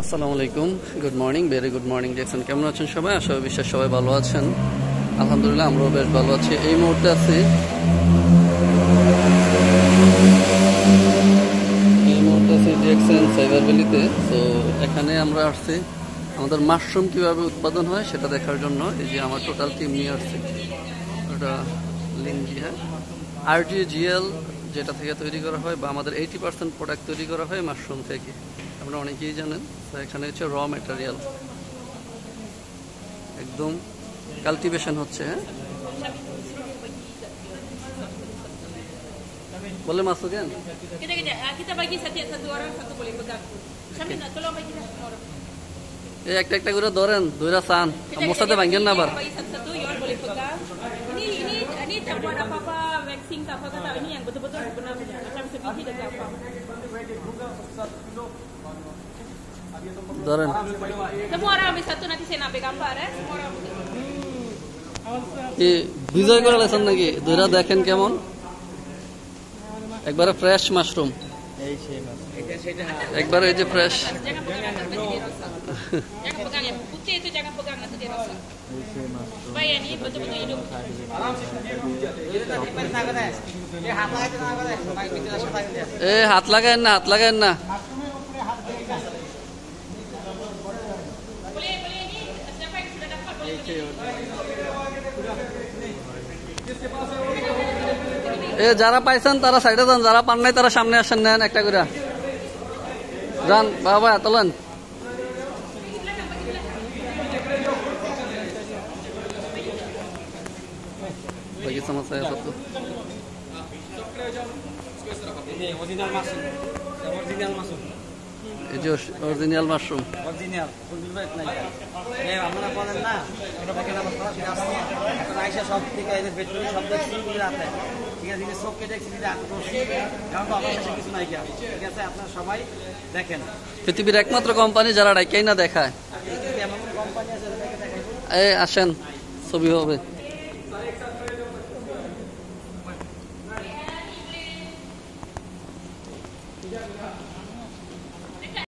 আসসালামু আলাইকুম, good morning, very good morning. দেখছেন কেমন আছেন সবাই? আশা বিশ্বাস সবাই ভালো আছেন। আলহামদুলিল্লাহ আমরাও বেশ ভালো আছি। এই মুহূর্তে আছি ডিএক্সএন সাইবার ভ্যালিতে। তো এখানে আমরা আসছি আমাদের মাশরুম কিভাবে উৎপাদন হয় সেটা দেখার জন্য। এই যে আমার টোটাল টিম নিয়ে আসছে। ওটা লিঙ্গি, হ্যাঁ, RGGL যেটা থেকে তৈরি করা হয়, বা আমাদের 80% প্রোডাক্ট তৈরি করা হয় মাশরুম থেকে, আপনারা অনেকেই জানেন। তো এখানে হচ্ছে র ম্যাটেরিয়াল, একদম কাল্টিভেশন হচ্ছে। হ্যাঁ, বলে masuk kan? Kita bagi satu orang satu boleh pegang. Kami nak tolong bagi satu orang. এই একটা একটা করে ধরেন, দুইটা চান আমার সাথে ভাঙেন না আবার। Bagi satu yang boleh pegang. Ini tak buat apa-apa vaccine tak apa kata, ini yang betul-betul benar saja. Macam sebiji dan apa. ধরেন Semua orang ambil satu, nanti saya nak ambil gambar Semua orang ambil. কি বিজয় করে লেছেন নাকি? দুইটা দেখেন কেমন, একবারে fresh mushroom, একবারে এই যে fresh. Jangan pegang atas nanti dia rosak. Jangan pegang yang putih itu, jangan pegang nanti dia rosak. Supaya ini betul-betul hidup. হাত লাগায়েন না, হাত লাগায়েন না। Boleh ini siapa yang sudah dapat boleh. এ যারা পাইছেন তারা সাইডে যান, যারা পান নাই তারা সামনে আসেন, নেন একটা করে যান। বাবা তোলেন। bagi sama saya satu. Ini original mushroom. Original mushroom. Itu original mushroom. Original. Full bed নাই। এই আমরা বলেন না, এটা বকেনা বলা ঠিক আছে। এখন আইসা সব থেকে এই ভেটরি সব দেখছি রাতে। ঠিক আছে, এই সব কেটে দিছি রাতে বসি। কারণ তো আমার কাছে কিছু নাই কি। ঠিক আছে, আপনারা সবাই দেখেন। পৃথিবীর একমাত্র কোম্পানি যারা ডাইকাই না দেখায়। এমন কোম্পানি আছে যেটাকে দেখাইবো। এই আসেন, ছবি হবে। Yeah.